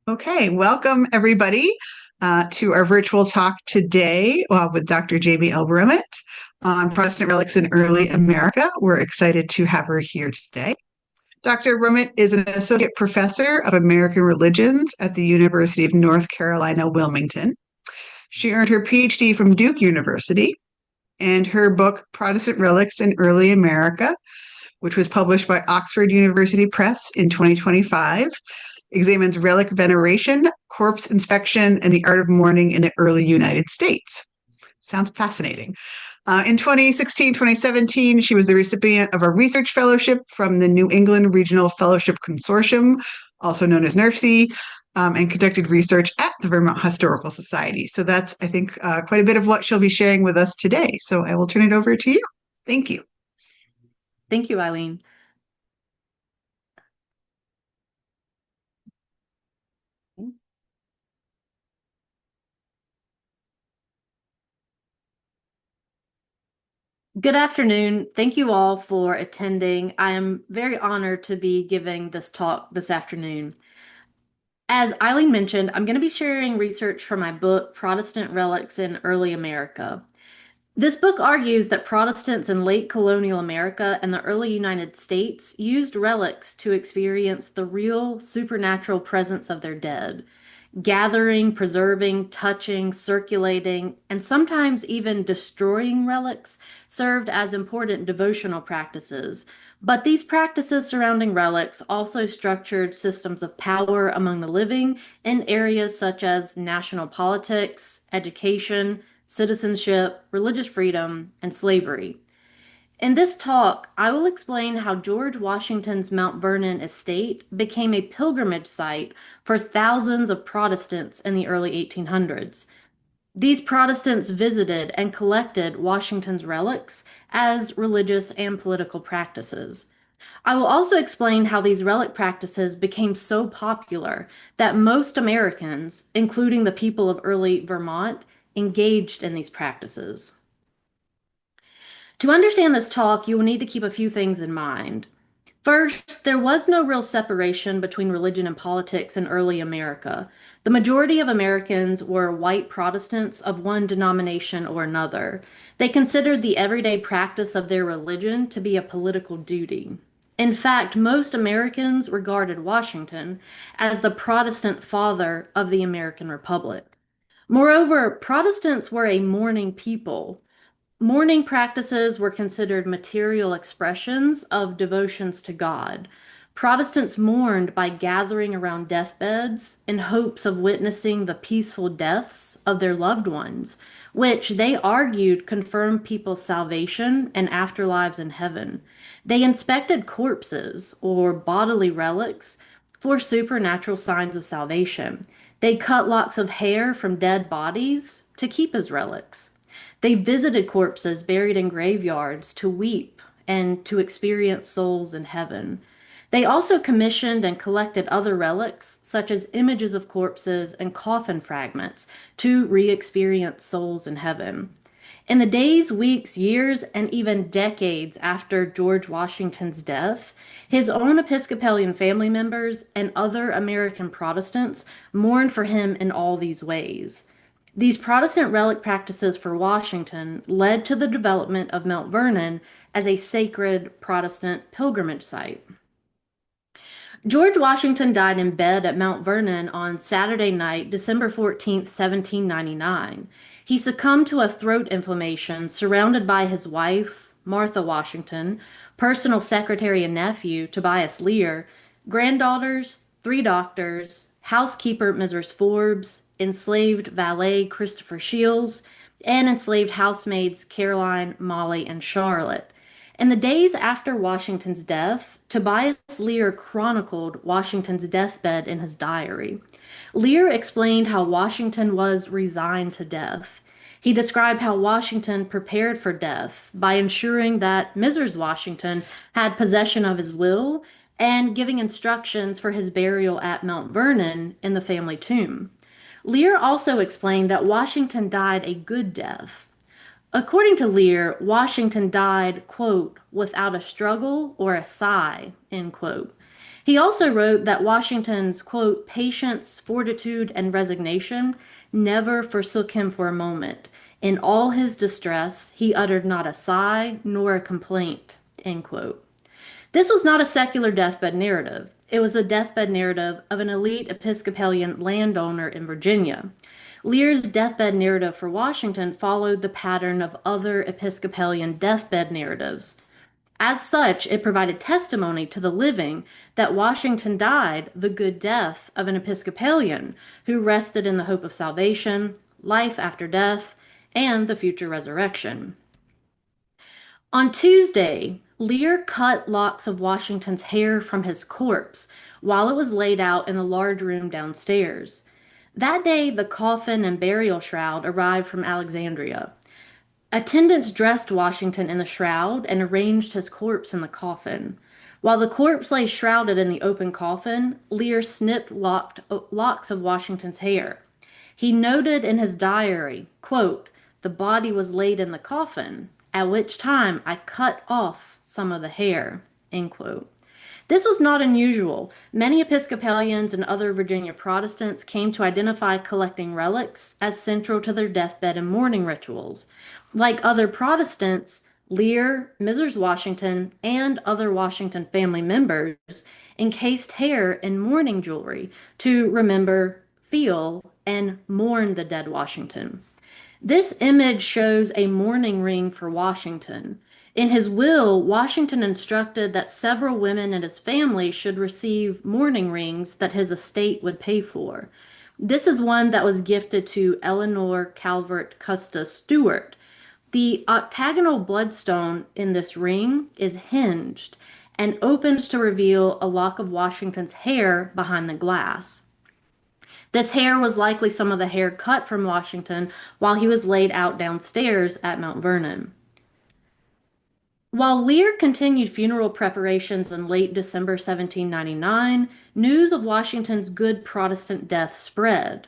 Okay, welcome everybody to our virtual talk today with Dr. Jamie L. Brummitt on Protestant Relics in Early America. We're excited to have her here today. Dr. Brummitt is an associate professor of American religions at the University of North Carolina, Wilmington. She earned her PhD from Duke University, and her book, Protestant Relics in Early America, which was published by Oxford University Press in 2025, examines relic veneration, corpse inspection, and the art of mourning in the early United States. Sounds fascinating. In 2016, 2017, she was the recipient of a research fellowship from the New England Regional Fellowship Consortium, also known as NERFC, and conducted research at the Vermont Historical Society. So that's, I think, quite a bit of what she'll be sharing with us today. So I will turn it over to you. Thank you. Thank you, Eileen. Good afternoon. Thank you all for attending. I am very honored to be giving this talk this afternoon. As Eileen mentioned, I'm going to be sharing research from my book, Protestant Relics in Early America. This book argues that Protestants in late colonial America and the early United States used relics to experience the real supernatural presence of their dead. Gathering, preserving, touching, circulating, and sometimes even destroying relics served as important devotional practices. But these practices surrounding relics also structured systems of power among the living in areas such as national politics, education, citizenship, religious freedom, and slavery. In this talk, I will explain how George Washington's Mount Vernon estate became a pilgrimage site for thousands of Protestants in the early 1800s. These Protestants visited and collected Washington's relics as religious and political practices. I will also explain how these relic practices became so popular that most Americans, including the people of early Vermont, engaged in these practices. To understand this talk, you will need to keep a few things in mind. First, there was no real separation between religion and politics in early America. The majority of Americans were white Protestants of one denomination or another. They considered the everyday practice of their religion to be a political duty. In fact, most Americans regarded Washington as the Protestant father of the American Republic. Moreover, Protestants were a mourning people. Mourning practices were considered material expressions of devotions to God. Protestants mourned by gathering around deathbeds in hopes of witnessing the peaceful deaths of their loved ones, which they argued confirmed people's salvation and afterlives in heaven. They inspected corpses or bodily relics for supernatural signs of salvation. They cut locks of hair from dead bodies to keep as relics. They visited corpses buried in graveyards to weep and to experience souls in heaven. They also commissioned and collected other relics, such as images of corpses and coffin fragments, to re experience souls in heaven. In the days, weeks, years, and even decades after George Washington's death, his own Episcopalian family members and other American Protestants mourned for him in all these ways. These Protestant relic practices for Washington led to the development of Mount Vernon as a sacred Protestant pilgrimage site. George Washington died in bed at Mount Vernon on Saturday night, December 14th, 1799. He succumbed to a throat inflammation surrounded by his wife, Martha Washington, personal secretary and nephew, Tobias Lear, granddaughters, three doctors, housekeeper Mrs. Forbes, enslaved valet Christopher Shields, and enslaved housemaids Caroline, Molly, and Charlotte. In the days after Washington's death, Tobias Lear chronicled Washington's deathbed in his diary. Lear explained how Washington was resigned to death. He described how Washington prepared for death by ensuring that Mrs. Washington had possession of his will and giving instructions for his burial at Mount Vernon in the family tomb. Lear also explained that Washington died a good death. According to Lear, Washington died, quote, without a struggle or a sigh, end quote. He also wrote that Washington's, quote, patience, fortitude, and resignation never forsook him for a moment. In all his distress, he uttered not a sigh nor a complaint, end quote. This was not a secular deathbed narrative. It was the deathbed narrative of an elite Episcopalian landowner in Virginia. Lear's deathbed narrative for Washington followed the pattern of other Episcopalian deathbed narratives. As such, it provided testimony to the living that Washington died the good death of an Episcopalian who rested in the hope of salvation, life after death, and the future resurrection. On Tuesday, Lear cut locks of Washington's hair from his corpse while it was laid out in the large room downstairs. That day, the coffin and burial shroud arrived from Alexandria. Attendants dressed Washington in the shroud and arranged his corpse in the coffin. While the corpse lay shrouded in the open coffin, Lear snipped locks of Washington's hair. He noted in his diary, quote, "The body was laid in the coffin, at which time I cut off some of the hair," end quote. This was not unusual. Many Episcopalians and other Virginia Protestants came to identify collecting relics as central to their deathbed and mourning rituals. Like other Protestants, Lear, Mrs. Washington, and other Washington family members encased hair in mourning jewelry to remember, feel, and mourn the dead Washington. This image shows a mourning ring for Washington. In his will, Washington instructed that several women in his family should receive mourning rings that his estate would pay for. This is one that was gifted to Eleanor Calvert Custis Stewart. The octagonal bloodstone in this ring is hinged and opens to reveal a lock of Washington's hair behind the glass. This hair was likely some of the hair cut from Washington while he was laid out downstairs at Mount Vernon. While Lear continued funeral preparations in late December 1799, news of Washington's good Protestant death spread.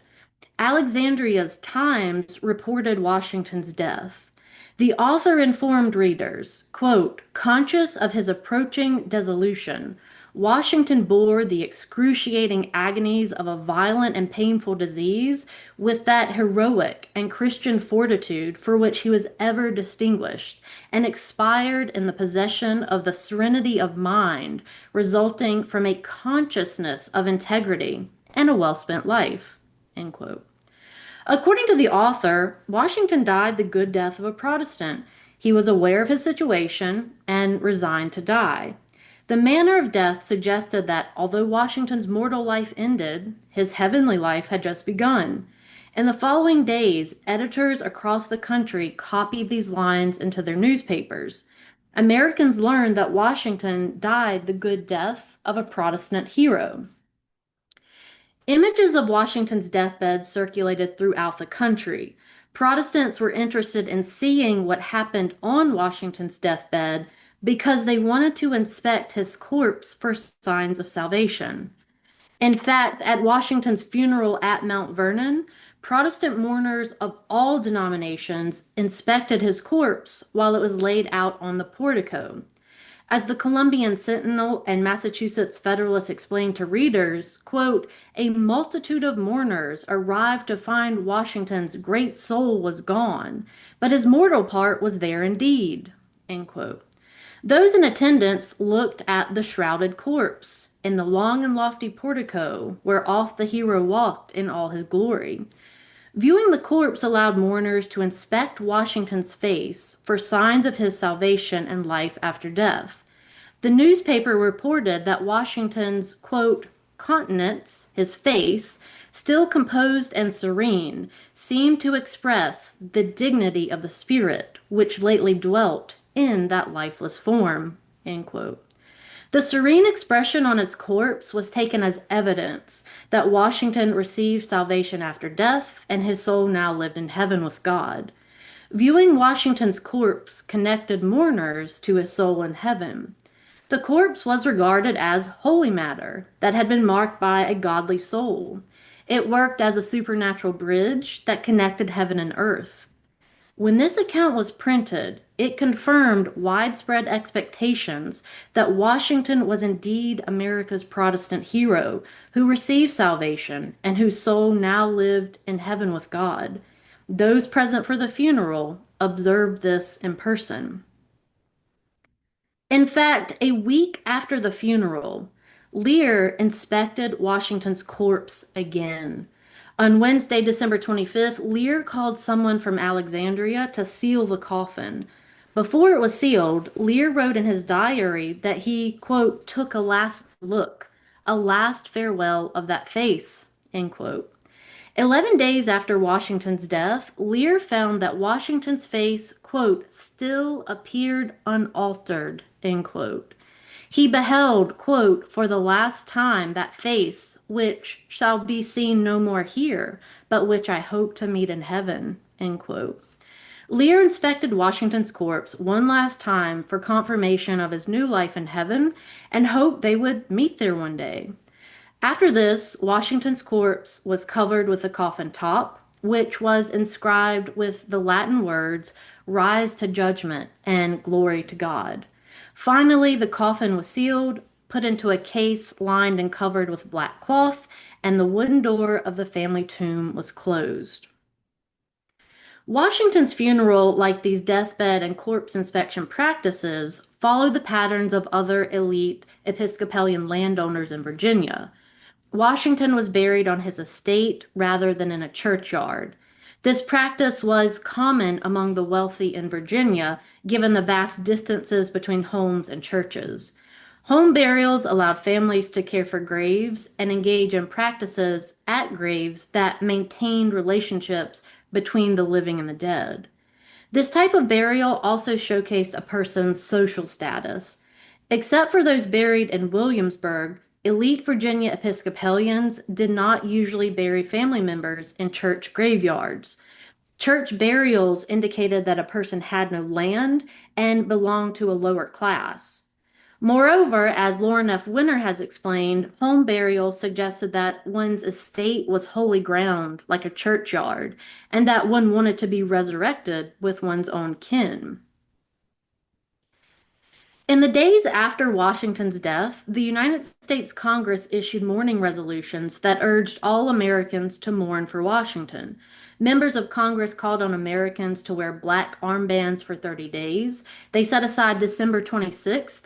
Alexandria's Times reported Washington's death. The author informed readers, quote, "Conscious of his approaching dissolution, Washington bore the excruciating agonies of a violent and painful disease with that heroic and Christian fortitude for which he was ever distinguished, and expired in the possession of the serenity of mind resulting from a consciousness of integrity and a well-spent life." End quote. According to the author, Washington died the good death of a Protestant. He was aware of his situation and resigned to die. The manner of death suggested that although Washington's mortal life ended, his heavenly life had just begun. In the following days, editors across the country copied these lines into their newspapers. Americans learned that Washington died the good death of a Protestant hero. Images of Washington's deathbed circulated throughout the country. Protestants were interested in seeing what happened on Washington's deathbed because they wanted to inspect his corpse for signs of salvation. In fact, at Washington's funeral at Mount Vernon, Protestant mourners of all denominations inspected his corpse while it was laid out on the portico. As the Columbian Sentinel and Massachusetts Federalist explained to readers, quote, "A multitude of mourners arrived to find Washington's great soul was gone, but his mortal part was there indeed," end quote. Those in attendance looked at the shrouded corpse in the long and lofty portico where oft the hero walked in all his glory. Viewing the corpse allowed mourners to inspect Washington's face for signs of his salvation and life after death. The newspaper reported that Washington's, quote, "countenance, his face, still composed and serene, seemed to express the dignity of the spirit which lately dwelt in that lifeless form," end quote. The serene expression on his corpse was taken as evidence that Washington received salvation after death and his soul now lived in heaven with God. Viewing Washington's corpse connected mourners to his soul in heaven. The corpse was regarded as holy matter that had been marked by a godly soul. It worked as a supernatural bridge that connected heaven and earth. When this account was printed, It confirmed widespread expectations that Washington was indeed America's Protestant hero who received salvation and whose soul now lived in heaven with God. Those present for the funeral observed this in person. In fact, a week after the funeral, Lear inspected Washington's corpse again. On Wednesday, December 25th, Lear called someone from Alexandria to seal the coffin. Before it was sealed, Lear wrote in his diary that he, quote, took a last look, a last farewell of that face, end quote. 11 days after Washington's death, Lear found that Washington's face, quote, still appeared unaltered, end quote. He beheld, quote, for the last time that face which shall be seen no more here, but which I hope to meet in heaven, end quote. Lear inspected Washington's corpse one last time for confirmation of his new life in heaven and hoped they would meet there one day. After this, Washington's corpse was covered with a coffin top, which was inscribed with the Latin words, Rise to judgment and glory to God. Finally, the coffin was sealed, put into a case lined and covered with black cloth, and the wooden door of the family tomb was closed. Washington's funeral, like these deathbed and corpse inspection practices, followed the patterns of other elite Episcopalian landowners in Virginia. Washington was buried on his estate rather than in a churchyard. This practice was common among the wealthy in Virginia, given the vast distances between homes and churches. Home burials allowed families to care for graves and engage in practices at graves that maintained relationships between the living and the dead. This type of burial also showcased a person's social status. Except for those buried in Williamsburg, elite Virginia Episcopalians did not usually bury family members in church graveyards. Church burials indicated that a person had no land and belonged to a lower class. Moreover, as Lauren F. Winter has explained, home burial suggested that one's estate was holy ground, like a churchyard, and that one wanted to be resurrected with one's own kin. In the days after Washington's death, the United States Congress issued mourning resolutions that urged all Americans to mourn for Washington. Members of Congress called on Americans to wear black armbands for 30 days. They set aside December 26th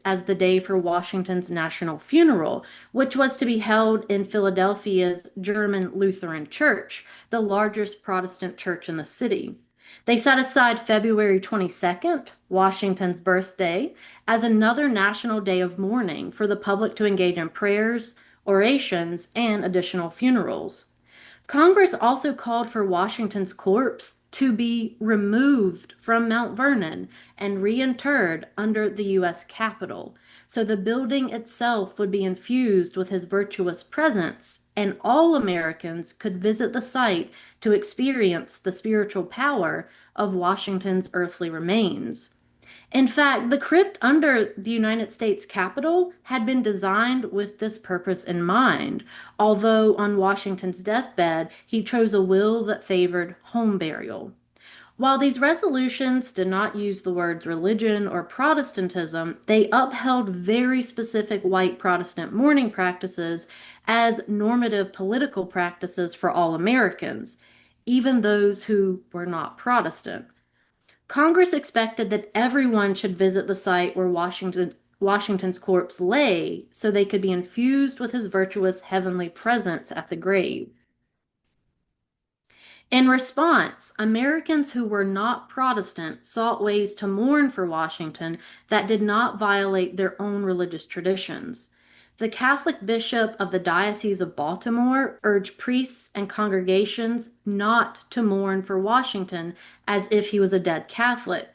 as the day for Washington's national funeral, which was to be held in Philadelphia's German Lutheran Church, the largest Protestant church in the city. They set aside February 22nd, Washington's birthday, as another national day of mourning for the public to engage in prayers, orations, and additional funerals. Congress also called for Washington's corpse to be removed from Mount Vernon and reinterred under the U.S. Capitol, so the building itself would be infused with his virtuous presence, and all Americans could visit the site to experience the spiritual power of Washington's earthly remains. In fact, the crypt under the United States Capitol had been designed with this purpose in mind, although on Washington's deathbed, he chose a will that favored home burial. While these resolutions did not use the words religion or Protestantism, they upheld very specific white Protestant mourning practices as normative political practices for all Americans, even those who were not Protestant. Congress expected that everyone should visit the site where Washington's corpse lay so they could be infused with his virtuous heavenly presence at the grave. In response, Americans who were not Protestant sought ways to mourn for Washington that did not violate their own religious traditions. The Catholic bishop of the Diocese of Baltimore urged priests and congregations not to mourn for Washington as if he was a dead Catholic.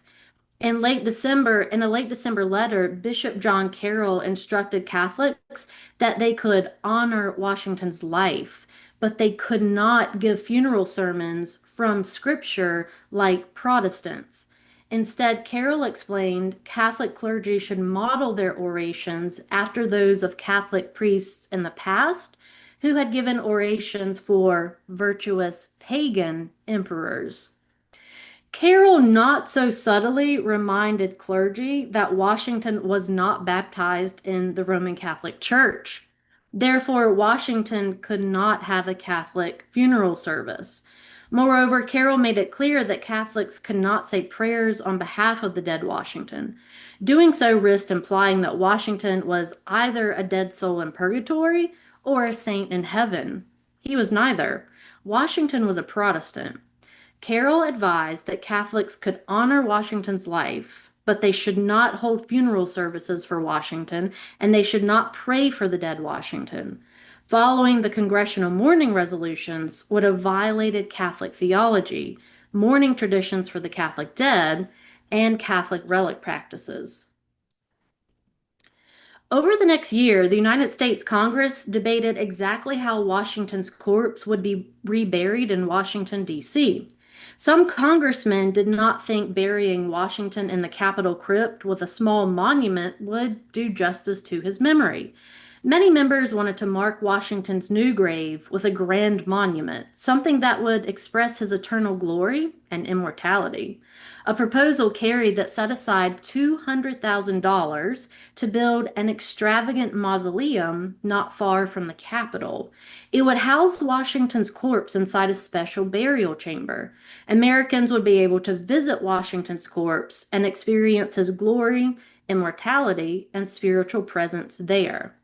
In a late December letter, Bishop John Carroll instructed Catholics that they could honor Washington's life, but they could not give funeral sermons from scripture like Protestants. Instead, Carroll explained Catholic clergy should model their orations after those of Catholic priests in the past who had given orations for virtuous pagan emperors. Carroll not so subtly reminded clergy that Washington was not baptized in the Roman Catholic Church. Therefore, Washington could not have a Catholic funeral service. Moreover, Carroll made it clear that Catholics could not say prayers on behalf of the dead Washington. Doing so risked implying that Washington was either a dead soul in purgatory or a saint in heaven. He was neither. Washington was a Protestant. Carroll advised that Catholics could honor Washington's life, but they should not hold funeral services for Washington, and they should not pray for the dead Washington. Following the congressional mourning resolutions would have violated Catholic theology, mourning traditions for the Catholic dead, and Catholic relic practices. Over the next year, the United States Congress debated exactly how Washington's corpse would be reburied in Washington, D.C. Some congressmen did not think burying Washington in the Capitol crypt with a small monument would do justice to his memory. Many members wanted to mark Washington's new grave with a grand monument, something that would express his eternal glory and immortality. A proposal carried that set aside $200,000 to build an extravagant mausoleum not far from the Capitol. It would house Washington's corpse inside a special burial chamber. Americans would be able to visit Washington's corpse and experience his glory, immortality, and spiritual presence there.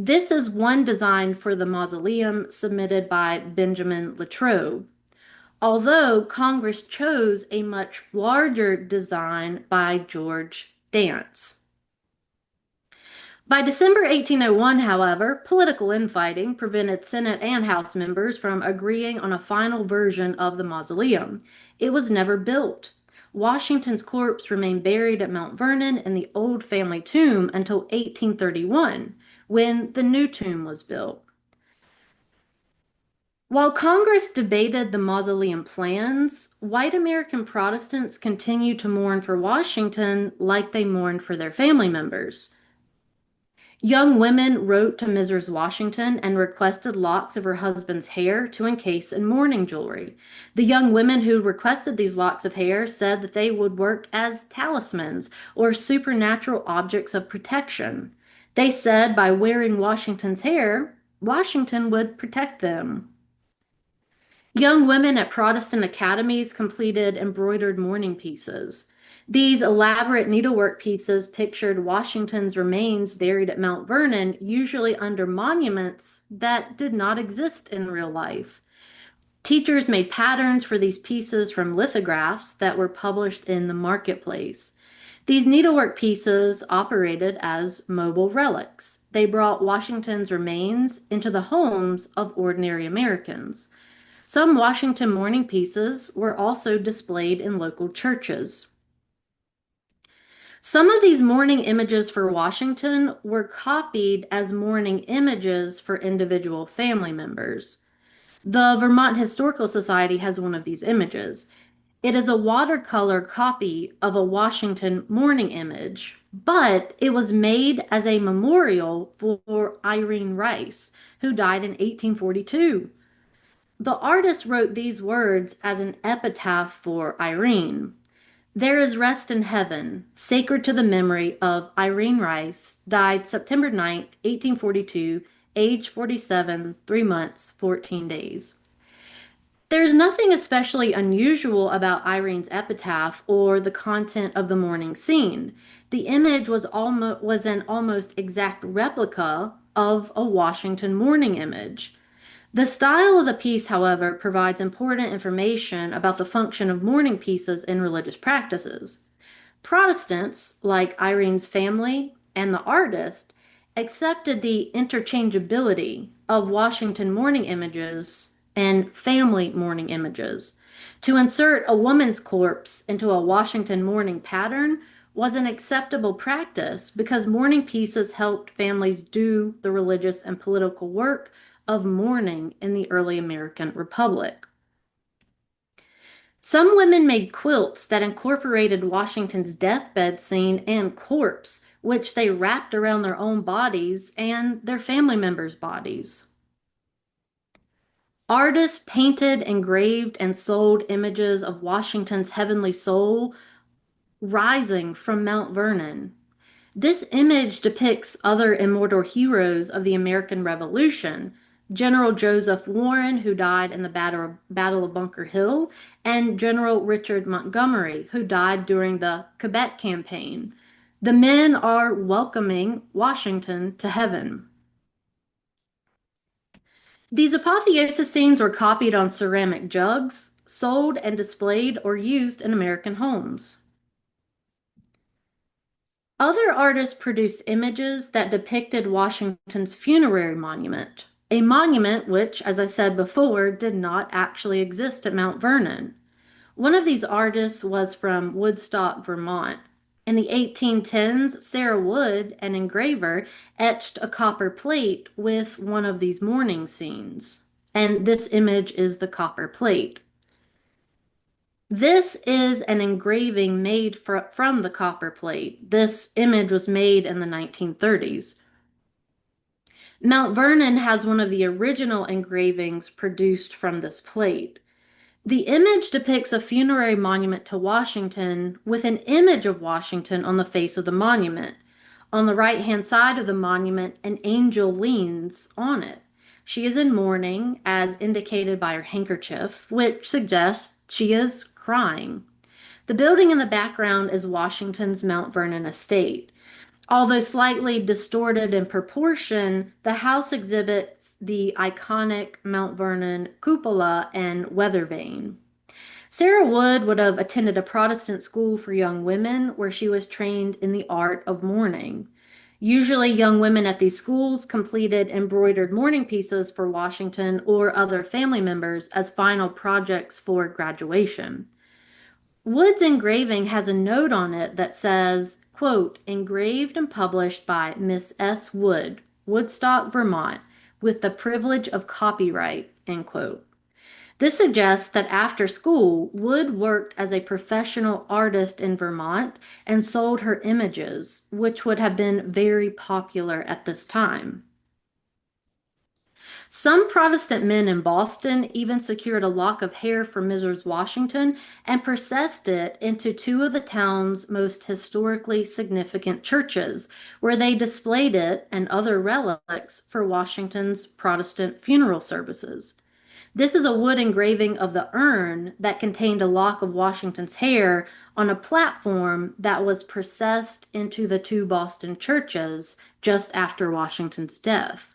This is one design for the mausoleum submitted by Benjamin Latrobe, although Congress chose a much larger design by George Dance. By December 1801, however, political infighting prevented Senate and House members from agreeing on a final version of the mausoleum. It was never built. Washington's corpse remained buried at Mount Vernon in the old family tomb until 1831, when the new tomb was built. While Congress debated the mausoleum plans, white American Protestants continued to mourn for Washington like they mourned for their family members. Young women wrote to Mrs. Washington and requested locks of her husband's hair to encase in mourning jewelry. The young women who requested these locks of hair said that they would work as talismans or supernatural objects of protection. They said by wearing Washington's hair, Washington would protect them. Young women at Protestant academies completed embroidered mourning pieces. These elaborate needlework pieces pictured Washington's remains buried at Mount Vernon, usually under monuments that did not exist in real life. Teachers made patterns for these pieces from lithographs that were published in the marketplace. These needlework pieces operated as mobile relics. They brought Washington's remains into the homes of ordinary Americans. Some Washington mourning pieces were also displayed in local churches. Some of these mourning images for Washington were copied as mourning images for individual family members. The Vermont Historical Society has one of these images. It is a watercolor copy of a Washington mourning image, but it was made as a memorial for Irene Rice, who died in 1842. The artist wrote these words as an epitaph for Irene. There is rest in heaven, sacred to the memory of Irene Rice, died September 9th, 1842, age 47, 3 months, 14 days. There's nothing especially unusual about Irene's epitaph or the content of the mourning scene. The image was an almost exact replica of a Washington mourning image. The style of the piece, however, provides important information about the function of mourning pieces in religious practices. Protestants, like Irene's family and the artist, accepted the interchangeability of Washington mourning images and family mourning images. To insert a woman's corpse into a Washington mourning pattern was an acceptable practice because mourning pieces helped families do the religious and political work of mourning in the early American Republic. Some women made quilts that incorporated Washington's deathbed scene and corpse, which they wrapped around their own bodies and their family members' bodies. Artists painted, engraved, and sold images of Washington's heavenly soul rising from Mount Vernon. This image depicts other immortal heroes of the American Revolution: General Joseph Warren, who died in the Battle of Bunker Hill, and General Richard Montgomery, who died during the Quebec campaign. The men are welcoming Washington to heaven. These apotheosis scenes were copied on ceramic jugs, sold and displayed or used in American homes. Other artists produced images that depicted Washington's funerary monument, a monument which, as I said before, did not actually exist at Mount Vernon. One of these artists was from Woodstock, Vermont. In the 1810s, Sarah Wood, an engraver, etched a copper plate with one of these mourning scenes. And this image is the copper plate. This is an engraving made from the copper plate. This image was made in the 1930s. Mount Vernon has one of the original engravings produced from this plate. The image depicts a funerary monument to Washington with an image of Washington on the face of the monument. On the right-hand side of the monument, an angel leans on it. She is in mourning, as indicated by her handkerchief, which suggests she is crying. The building in the background is Washington's Mount Vernon estate. Although slightly distorted in proportion, the house exhibits the iconic Mount Vernon cupola and weather vane. Sarah Wood would have attended a Protestant school for young women where she was trained in the art of mourning. Usually, young women at these schools completed embroidered mourning pieces for Washington or other family members as final projects for graduation. Wood's engraving has a note on it that says, quote, engraved and published by Miss S. Wood, Woodstock, Vermont, with the privilege of copyright, end quote. This suggests that after school, Wood worked as a professional artist in Vermont and sold her images, which would have been very popular at this time. Some Protestant men in Boston even secured a lock of hair from Mrs. Washington and processed it into two of the town's most historically significant churches, where they displayed it and other relics for Washington's Protestant funeral services. This is a wood engraving of the urn that contained a lock of Washington's hair on a platform that was processed into the two Boston churches just after Washington's death.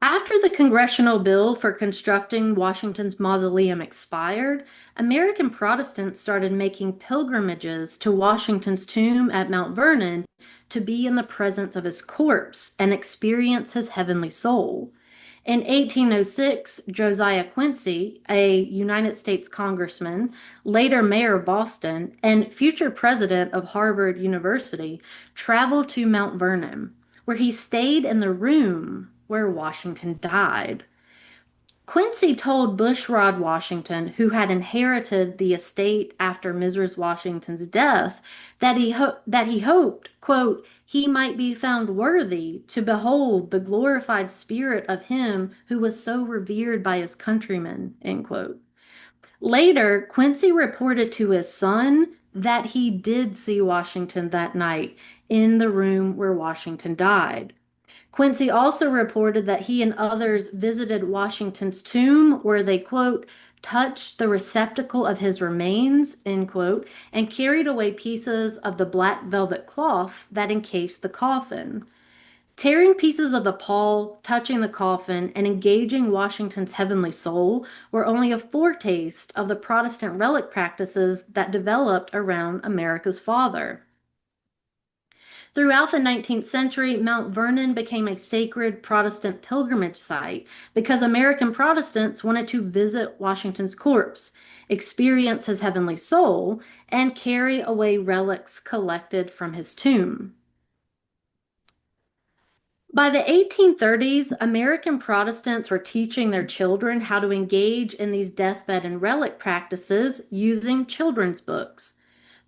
After the congressional bill for constructing Washington's mausoleum expired, American Protestants started making pilgrimages to Washington's tomb at Mount Vernon to be in the presence of his corpse and experience his heavenly soul. In 1806, Josiah Quincy, a United States congressman, later mayor of Boston, and future president of Harvard University, traveled to Mount Vernon, where he stayed in the room where Washington died. Quincy told Bushrod Washington, who had inherited the estate after Mrs. Washington's death, that he hoped, quote, he might be found worthy to behold the glorified spirit of him who was so revered by his countrymen, end quote. Later, Quincy reported to his son that he did see Washington that night in the room where Washington died. Quincy also reported that he and others visited Washington's tomb where they, quote, touched the receptacle of his remains, end quote, and carried away pieces of the black velvet cloth that encased the coffin. Tearing pieces of the pall, touching the coffin, and engaging Washington's heavenly soul were only a foretaste of the Protestant relic practices that developed around America's father. Throughout the 19th century, Mount Vernon became a sacred Protestant pilgrimage site because American Protestants wanted to visit Washington's corpse, experience his heavenly soul, and carry away relics collected from his tomb. By the 1830s, American Protestants were teaching their children how to engage in these deathbed and relic practices using children's books.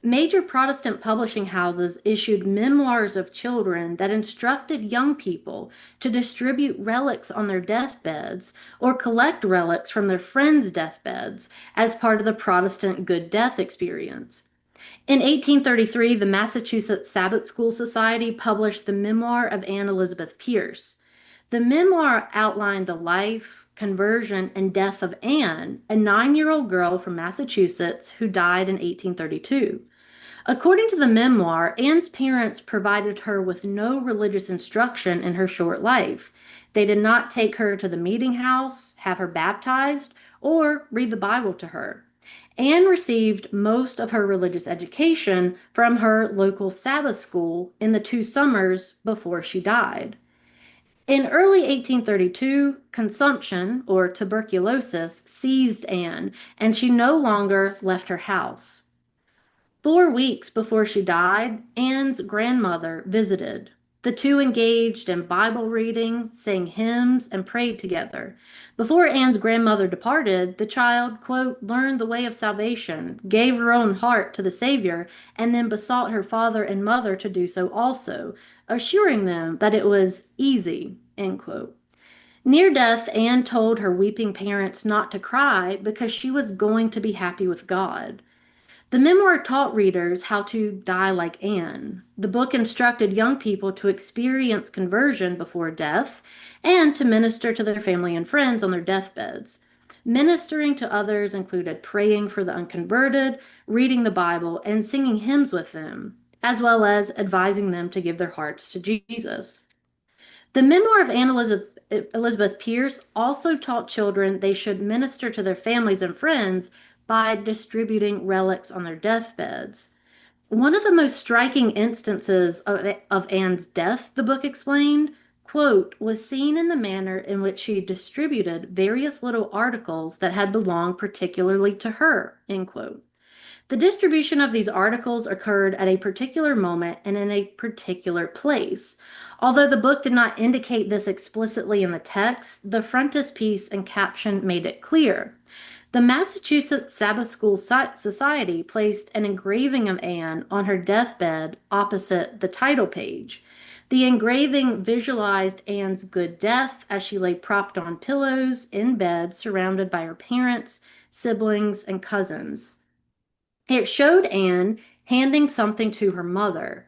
Major Protestant publishing houses issued memoirs of children that instructed young people to distribute relics on their deathbeds or collect relics from their friends' deathbeds as part of the Protestant good death experience. In 1833, the Massachusetts Sabbath School Society published the memoir of Anne Elizabeth Pierce. The memoir outlined the life, conversion, and death of Anne, a 9-year-old girl from Massachusetts who died in 1832. According to the memoir, Anne's parents provided her with no religious instruction in her short life. They did not take her to the meeting house, have her baptized, or read the Bible to her. Anne received most of her religious education from her local Sabbath school in the 2 summers before she died. In early 1832, consumption, or tuberculosis, seized Anne, and she no longer left her house. 4 weeks before she died, Anne's grandmother visited. The two engaged in Bible reading, sang hymns, and prayed together. Before Anne's grandmother departed, the child, quote, learned the way of salvation, gave her own heart to the Savior, and then besought her father and mother to do so also, assuring them that it was easy, end quote. Near death, Anne told her weeping parents not to cry because she was going to be happy with God. The memoir taught readers how to die like Anne. The book instructed young people to experience conversion before death and to minister to their family and friends on their deathbeds. Ministering to others included praying for the unconverted, reading the Bible, and singing hymns with them, as well as advising them to give their hearts to Jesus. The memoir of Elizabeth Pierce also taught children they should minister to their families and friends by distributing relics on their deathbeds. One of the most striking instances of Anne's death, the book explained, quote, was seen in the manner in which she distributed various little articles that had belonged particularly to her, end quote. The distribution of these articles occurred at a particular moment and in a particular place. Although the book did not indicate this explicitly in the text, the frontispiece and caption made it clear. The Massachusetts Sabbath School Society placed an engraving of Anne on her deathbed opposite the title page. The engraving visualized Anne's good death as she lay propped on pillows in bed, surrounded by her parents, siblings, and cousins. It showed Anne handing something to her mother.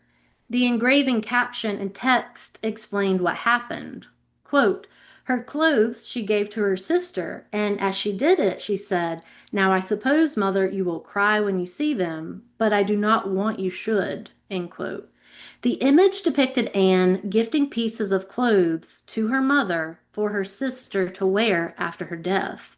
The engraving caption and text explained what happened. Quote, her clothes she gave to her sister, and as she did it, she said, now I suppose, mother, you will cry when you see them, but I do not want you should. End quote. The image depicted Anne gifting pieces of clothes to her mother for her sister to wear after her death.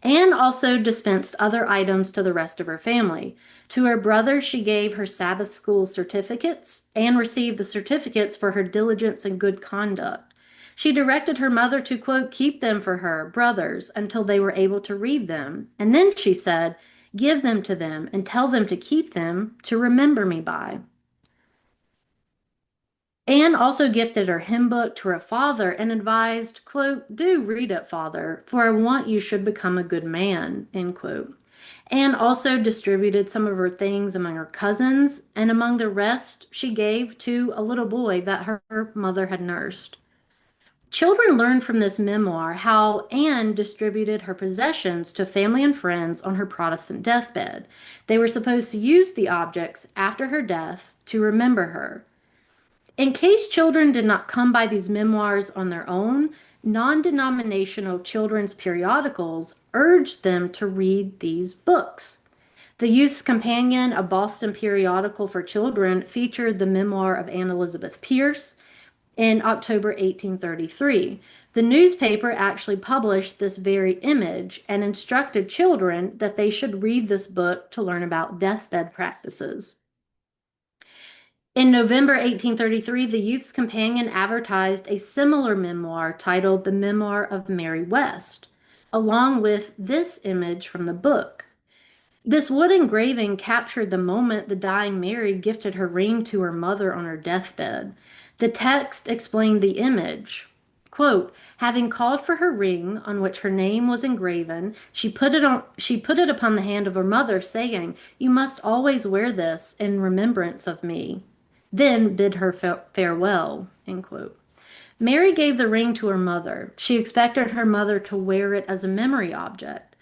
Anne also dispensed other items to the rest of her family. To her brother, she gave her Sabbath school certificates and received the certificates for her diligence and good conduct. She directed her mother to, quote, keep them for her brothers until they were able to read them. And then she said, give them to them and tell them to keep them to remember me by. Anne also gifted her hymn book to her father and advised, quote, do read it, father, for I want you should become a good man, end quote. Anne also distributed some of her things among her cousins, and among the rest she gave to a little boy that her mother had nursed. Children learned from this memoir how Anne distributed her possessions to family and friends on her Protestant deathbed. They were supposed to use the objects after her death to remember her. In case children did not come by these memoirs on their own, non denominational children's periodicals urged them to read these books. The Youth's Companion, a Boston periodical for children, featured the memoir of Anne Elizabeth Pierce in October 1833. The newspaper actually published this very image and instructed children that they should read this book to learn about deathbed practices. In November 1833, the Youth's Companion advertised a similar memoir titled The Memoir of Mary West, along with this image from the book. This wood engraving captured the moment the dying Mary gifted her ring to her mother on her deathbed. The text explained the image. Quote, having called for her ring on which her name was engraven, she put it upon the hand of her mother, saying, "You must always wear this in remembrance of me." Then bid her farewell. End quote. Mary gave the ring to her mother. She expected her mother to wear it as a memory object.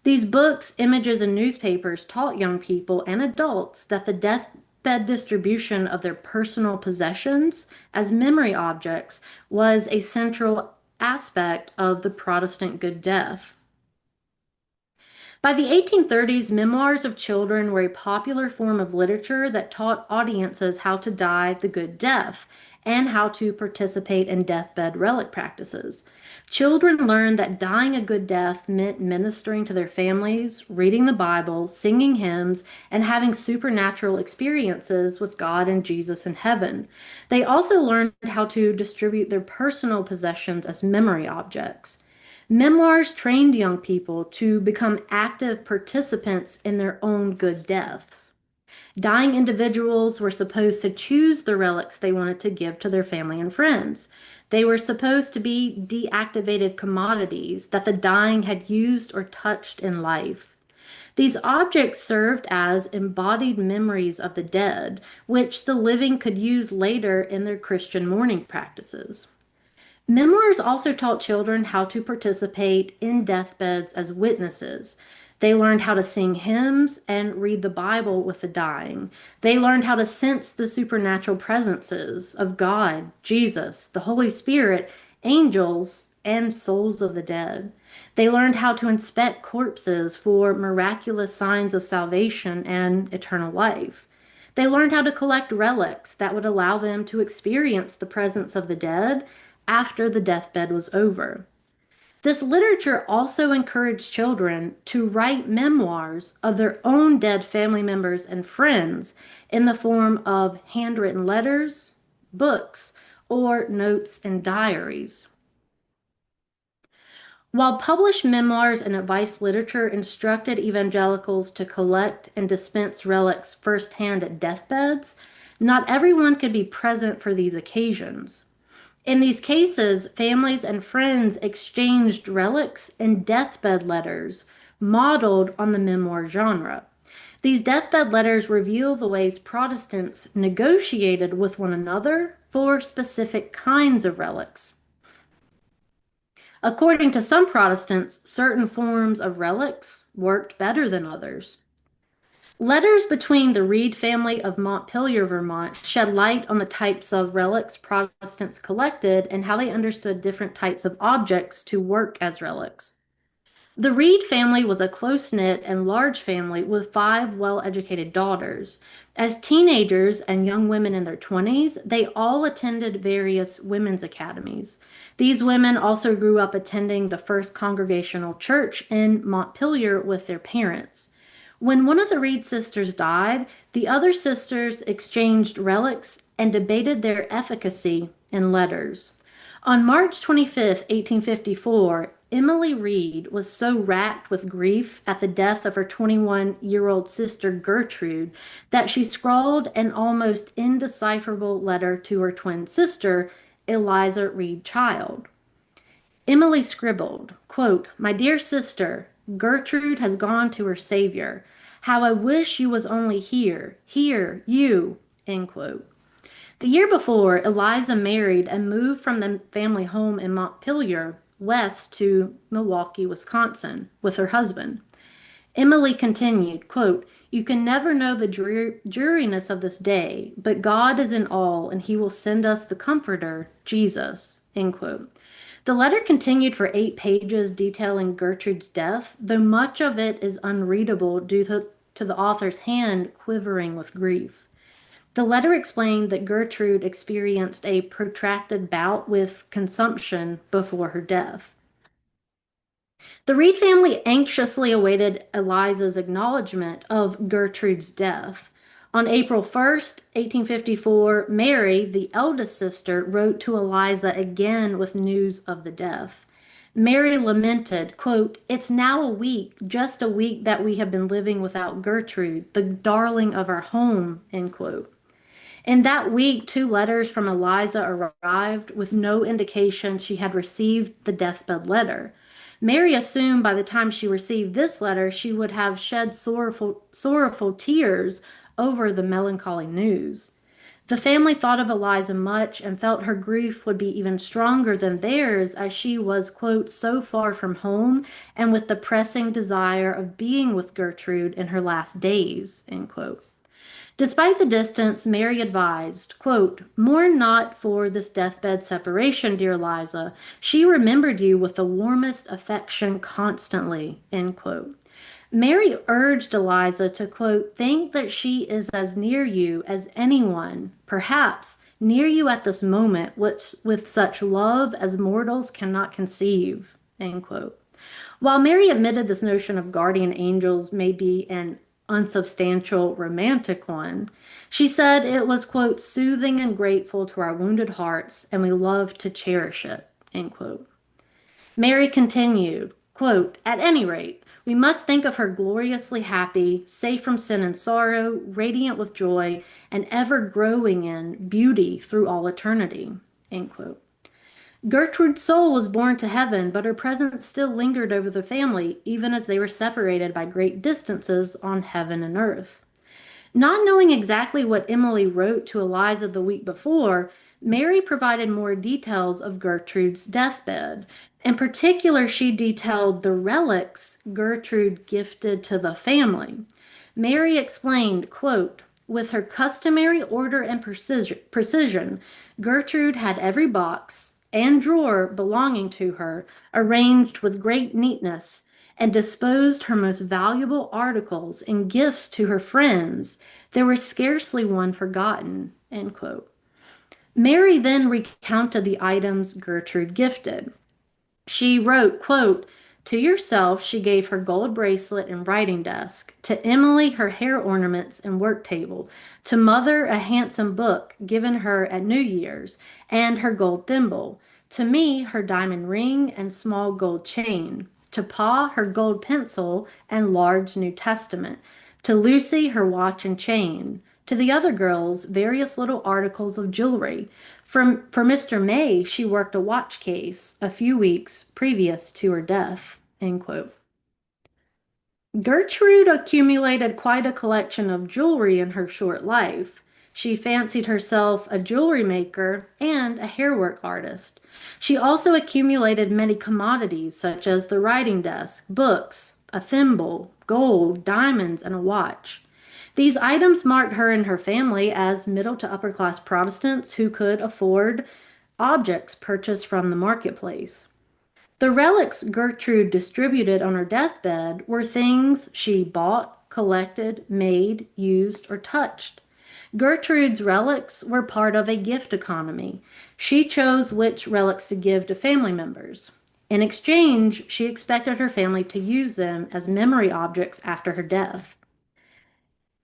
These books, images, and newspapers taught young people and adults that the deathbed distribution of their personal possessions as memory objects was a central aspect of the Protestant good death. By the 1830s, memoirs of children were a popular form of literature that taught audiences how to die the good death and how to participate in deathbed relic practices. Children learned that dying a good death meant ministering to their families, reading the Bible, singing hymns, and having supernatural experiences with God and Jesus in heaven. They also learned how to distribute their personal possessions as memory objects. Memoirs trained young people to become active participants in their own good deaths. Dying individuals were supposed to choose the relics they wanted to give to their family and friends. They were supposed to be deactivated commodities that the dying had used or touched in life. These objects served as embodied memories of the dead, which the living could use later in their Christian mourning practices. Memoirs also taught children how to participate in deathbeds as witnesses. They learned how to sing hymns and read the Bible with the dying. They learned how to sense the supernatural presences of God, Jesus, the Holy Spirit, angels, and souls of the dead. They learned how to inspect corpses for miraculous signs of salvation and eternal life. They learned how to collect relics that would allow them to experience the presence of the dead after the deathbed was over. This literature also encouraged children to write memoirs of their own dead family members and friends in the form of handwritten letters, books, or notes and diaries. While published memoirs and advice literature instructed evangelicals to collect and dispense relics firsthand at deathbeds, not everyone could be present for these occasions. In these cases, families and friends exchanged relics and deathbed letters modeled on the memoir genre. These deathbed letters reveal the ways Protestants negotiated with one another for specific kinds of relics. According to some Protestants, certain forms of relics worked better than others. Letters between the Reed family of Montpelier, Vermont, shed light on the types of relics Protestants collected and how they understood different types of objects to work as relics. The Reed family was a close-knit and large family with 5 well-educated daughters. As teenagers and young women in their 20s, they all attended various women's academies. These women also grew up attending the First Congregational Church in Montpelier with their parents. When one of the Reed sisters died, the other sisters exchanged relics and debated their efficacy in letters. On March 25, 1854, Emily Reed was so racked with grief at the death of her 21-year-old sister Gertrude that she scrawled an almost indecipherable letter to her twin sister, Eliza Reed Child. Emily scribbled, quote, "My dear sister, Gertrude has gone to her Savior. How I wish you was only here, you," end quote. The year before, Eliza married and moved from the family home in Montpelier west to Milwaukee, Wisconsin, with her husband. Emily continued, quote, "You can never know the dreariness of this day, but God is in all, and he will send us the Comforter, Jesus," end quote. The letter continued for 8 pages detailing Gertrude's death, though much of it is unreadable due to the author's hand quivering with grief. The letter explained that Gertrude experienced a protracted bout with consumption before her death. The Reed family anxiously awaited Eliza's acknowledgement of Gertrude's death. On April 1st, 1854, Mary, the eldest sister, wrote to Eliza again with news of the death. Mary lamented, quote, "It's now a week, just a week that we have been living without Gertrude, the darling of our home," end quote. In that week, two letters from Eliza arrived with no indication she had received the deathbed letter. Mary assumed by the time she received this letter, she would have shed sorrowful tears over the melancholy news. The family thought of Eliza much and felt her grief would be even stronger than theirs as she was, quote, so far from home and with the pressing desire of being with Gertrude in her last days, end quote. Despite the distance, Mary advised, quote, mourn not for this deathbed separation, dear Eliza. She remembered you with the warmest affection constantly, end quote. Mary urged Eliza to, quote, think that she is as near you as anyone, perhaps near you at this moment with such love as mortals cannot conceive, end quote. While Mary admitted this notion of guardian angels may be an unsubstantial romantic one, she said it was, quote, soothing and grateful to our wounded hearts, and we love to cherish it, end quote. Mary continued, quote, at any rate, we must think of her gloriously happy, safe from sin and sorrow, radiant with joy, and ever growing in beauty through all eternity, end quote. Gertrude's soul was borne to heaven, but her presence still lingered over the family, even as they were separated by great distances on heaven and earth. Not knowing exactly what Emily wrote to Eliza the week before, Mary provided more details of Gertrude's deathbed. In particular, she detailed the relics Gertrude gifted to the family. Mary explained, quote, with her customary order and precision, Gertrude had every box and drawer belonging to her arranged with great neatness and disposed her most valuable articles in gifts to her friends. There was scarcely one forgotten, end quote. Mary then recounted the items Gertrude gifted. She wrote, quote, to yourself she gave her gold bracelet and writing desk, to Emily her hair ornaments and work table, to Mother a handsome book given her at New Year's, and her gold thimble, to me her diamond ring and small gold chain, to Pa her gold pencil and large New Testament, to Lucy her watch and chain, to the other girls various little articles of jewelry. For Mr. May, she worked a watch case a few weeks previous to her death. End quote. Gertrude accumulated quite a collection of jewelry in her short life. She fancied herself a jewelry maker and a hairwork artist. She also accumulated many commodities such as the writing desk, books, a thimble, gold, diamonds, and a watch. These items marked her and her family as middle to upper class Protestants who could afford objects purchased from the marketplace. The relics Gertrude distributed on her deathbed were things she bought, collected, made, used, or touched. Gertrude's relics were part of a gift economy. She chose which relics to give to family members. In exchange, she expected her family to use them as memory objects after her death.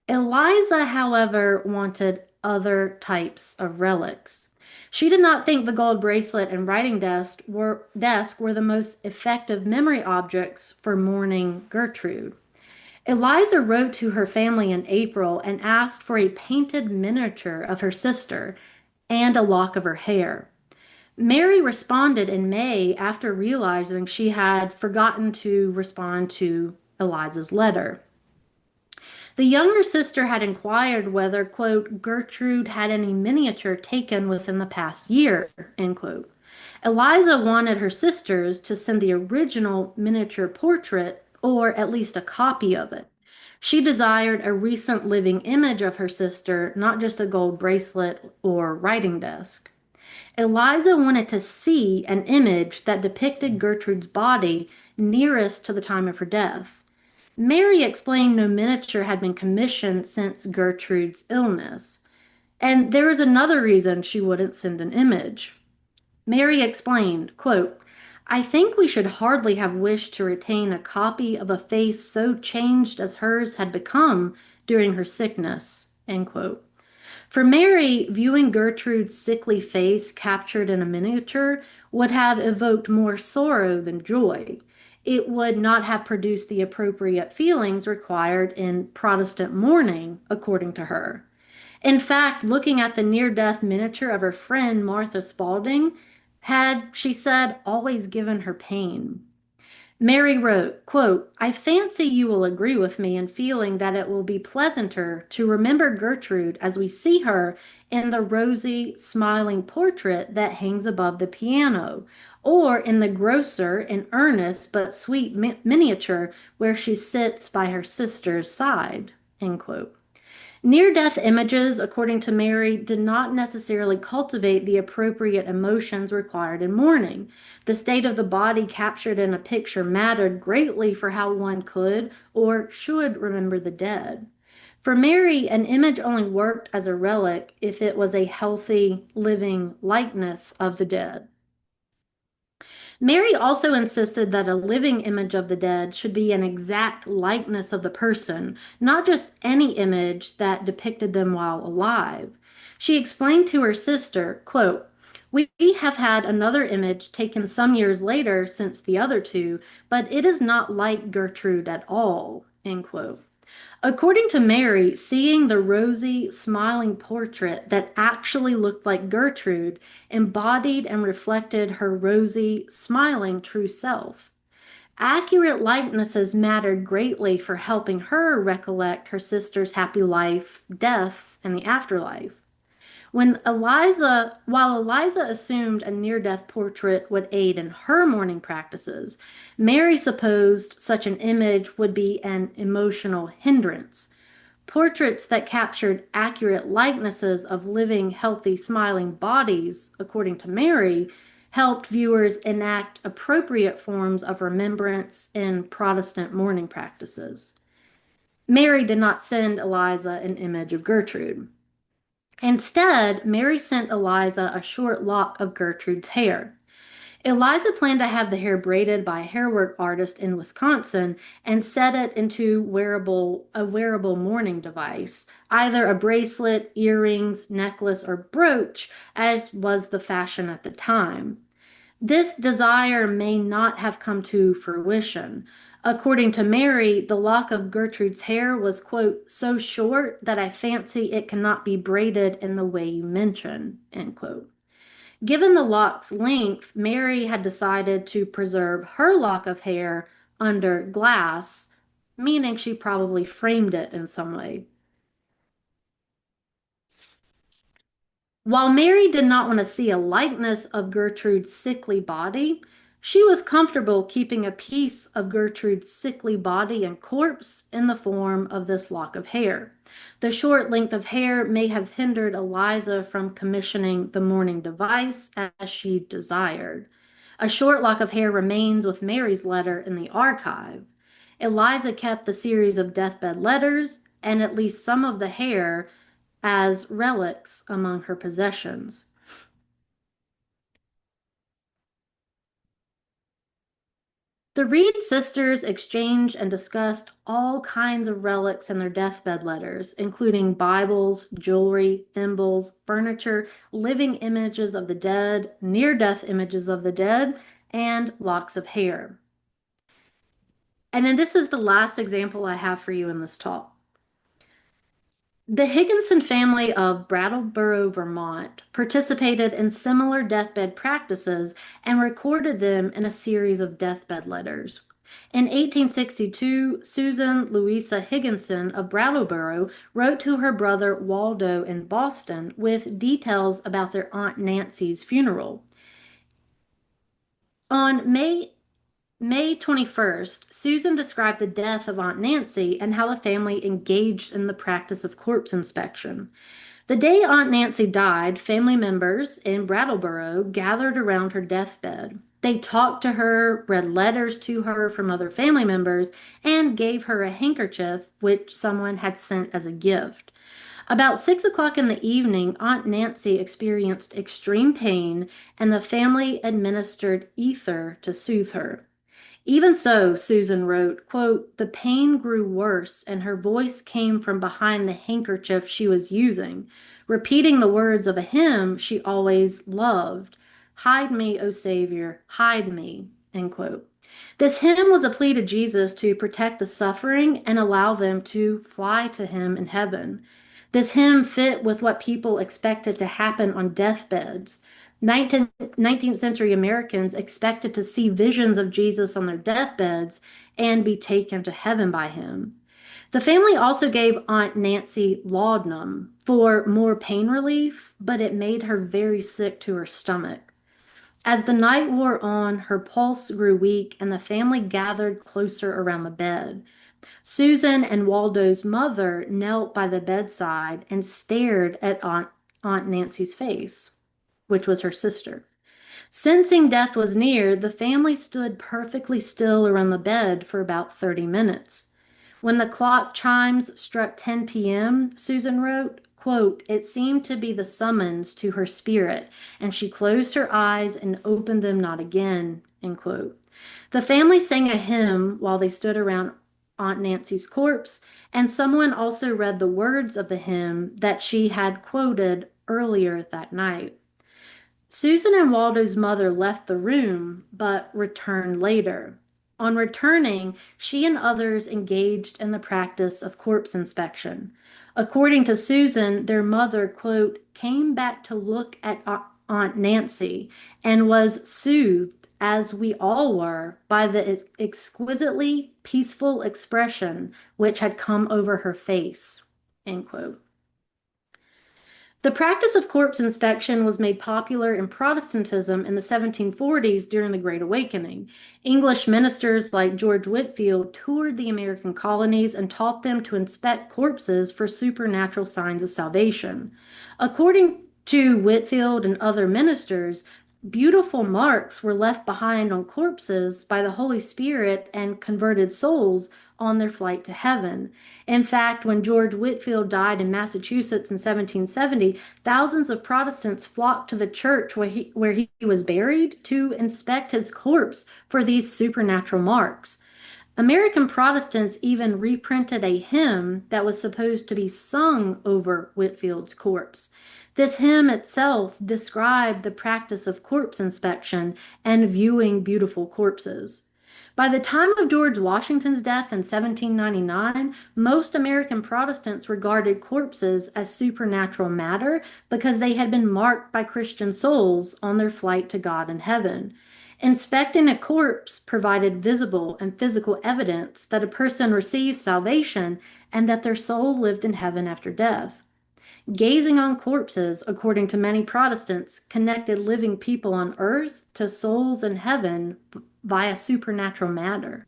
Eliza, however, wanted other types of relics. She did not think the gold bracelet and writing desk were the most effective memory objects for mourning Gertrude. Eliza wrote to her family in April and asked for a painted miniature of her sister and a lock of her hair. Mary responded in May after realizing she had forgotten to respond to Eliza's letter. The younger sister had inquired whether, quote, Gertrude had any miniature taken within the past year, end quote. Eliza wanted her sisters to send the original miniature portrait or at least a copy of it. She desired a recent living image of her sister, not just a gold bracelet or writing desk. Eliza wanted to see an image that depicted Gertrude's body nearest to the time of her death. Mary explained no miniature had been commissioned since Gertrude's illness. And there was another reason she wouldn't send an image. Mary explained, quote, I think we should hardly have wished to retain a copy of a face so changed as hers had become during her sickness, end quote. For Mary, viewing Gertrude's sickly face captured in a miniature would have evoked more sorrow than joy. It would not have produced the appropriate feelings required in Protestant mourning, according to her. In fact, looking at the near-death miniature of her friend Martha Spaulding had, she said, always given her pain. Mary wrote, quote, I fancy you will agree with me in feeling that it will be pleasanter to remember Gertrude as we see her in the rosy, smiling portrait that hangs above the piano, or in the grosser and earnest but sweet miniature where she sits by her sister's side, end quote. Near death images, according to Mary, did not necessarily cultivate the appropriate emotions required in mourning. The state of the body captured in a picture mattered greatly for how one could or should remember the dead. For Mary, an image only worked as a relic if it was a healthy, living likeness of the dead. Mary also insisted that a living image of the dead should be an exact likeness of the person, not just any image that depicted them while alive. She explained to her sister, quote, we have had another image taken some years later since the other two, but it is not like Gertrude at all, end quote. According to Mary, seeing the rosy, smiling portrait that actually looked like Gertrude embodied and reflected her rosy, smiling true self. Accurate likenesses mattered greatly for helping her recollect her sister's happy life, death, and the afterlife. While Eliza assumed a near-death portrait would aid in her mourning practices, Mary supposed such an image would be an emotional hindrance. Portraits that captured accurate likenesses of living, healthy, smiling bodies, according to Mary, helped viewers enact appropriate forms of remembrance in Protestant mourning practices. Mary did not send Eliza an image of Gertrude. Instead, Mary sent Eliza a short lock of Gertrude's hair. Eliza planned to have the hair braided by a hairwork artist in Wisconsin and set it into a wearable mourning device, either a bracelet, earrings, necklace, or brooch, as was the fashion at the time. This desire may not have come to fruition. According to Mary, the lock of Gertrude's hair was, quote, so short that I fancy it cannot be braided in the way you mention, end quote. Given the lock's length, Mary had decided to preserve her lock of hair under glass, meaning she probably framed it in some way. While Mary did not want to see a likeness of Gertrude's sickly body, she was comfortable keeping a piece of Gertrude's sickly body and corpse in the form of this lock of hair. The short length of hair may have hindered Eliza from commissioning the mourning device as she desired. A short lock of hair remains with Mary's letter in the archive. Eliza kept the series of deathbed letters and at least some of the hair as relics among her possessions. The Reed sisters exchanged and discussed all kinds of relics in their deathbed letters, including Bibles, jewelry, thimbles, furniture, living images of the dead, near-death images of the dead, and locks of hair. And then this is the last example I have for you in this talk. The Higginson family of Brattleboro, Vermont, participated in similar deathbed practices and recorded them in a series of deathbed letters. In 1862, Susan Louisa Higginson of Brattleboro wrote to her brother Waldo in Boston with details about their Aunt Nancy's funeral. On May 21st, Susan described the death of Aunt Nancy and how the family engaged in the practice of corpse inspection. The day Aunt Nancy died, family members in Brattleboro gathered around her deathbed. They talked to her, read letters to her from other family members, and gave her a handkerchief which someone had sent as a gift. About 6 o'clock in the evening, Aunt Nancy experienced extreme pain, and the family administered ether to soothe her. Even so, Susan wrote, quote, the pain grew worse and her voice came from behind the handkerchief she was using, repeating the words of a hymn she always loved. Hide me, O Savior, hide me, end quote. This hymn was a plea to Jesus to protect the suffering and allow them to fly to him in heaven. This hymn fit with what people expected to happen on deathbeds. 19th century Americans expected to see visions of Jesus on their deathbeds and be taken to heaven by him. The family also gave Aunt Nancy laudanum for more pain relief, but it made her very sick to her stomach. As the night wore on, her pulse grew weak and the family gathered closer around the bed. Susan and Waldo's mother knelt by the bedside and stared at Aunt Nancy's face, which was her sister. Sensing death was near, the family stood perfectly still around the bed for about 30 minutes. When the clock chimes struck 10 p.m., Susan wrote, quote, "It seemed to be the summons to her spirit, and she closed her eyes and opened them not again," end quote. The family sang a hymn while they stood around Aunt Nancy's corpse, and someone also read the words of the hymn that she had quoted earlier that night. Susan and Waldo's mother left the room, but returned later. On returning, she and others engaged in the practice of corpse inspection. According to Susan, their mother, quote, "came back to look at Aunt Nancy and was soothed, as we all were, by the exquisitely peaceful expression which had come over her face," end quote. The practice of corpse inspection was made popular in Protestantism in the 1740s during the Great Awakening. English ministers like George Whitefield toured the American colonies and taught them to inspect corpses for supernatural signs of salvation. According to Whitefield and other ministers, beautiful marks were left behind on corpses by the Holy Spirit and converted souls on their flight to heaven. In fact, when George Whitefield died in Massachusetts in 1770, thousands of Protestants flocked to the church where he was buried to inspect his corpse for these supernatural marks. American Protestants even reprinted a hymn that was supposed to be sung over Whitefield's corpse. This hymn itself described the practice of corpse inspection and viewing beautiful corpses. By the time of George Washington's death in 1799, most American Protestants regarded corpses as supernatural matter because they had been marked by Christian souls on their flight to God in heaven. Inspecting a corpse provided visible and physical evidence that a person received salvation and that their soul lived in heaven after death. Gazing on corpses, according to many Protestants, connected living people on earth to souls in heaven via supernatural matter.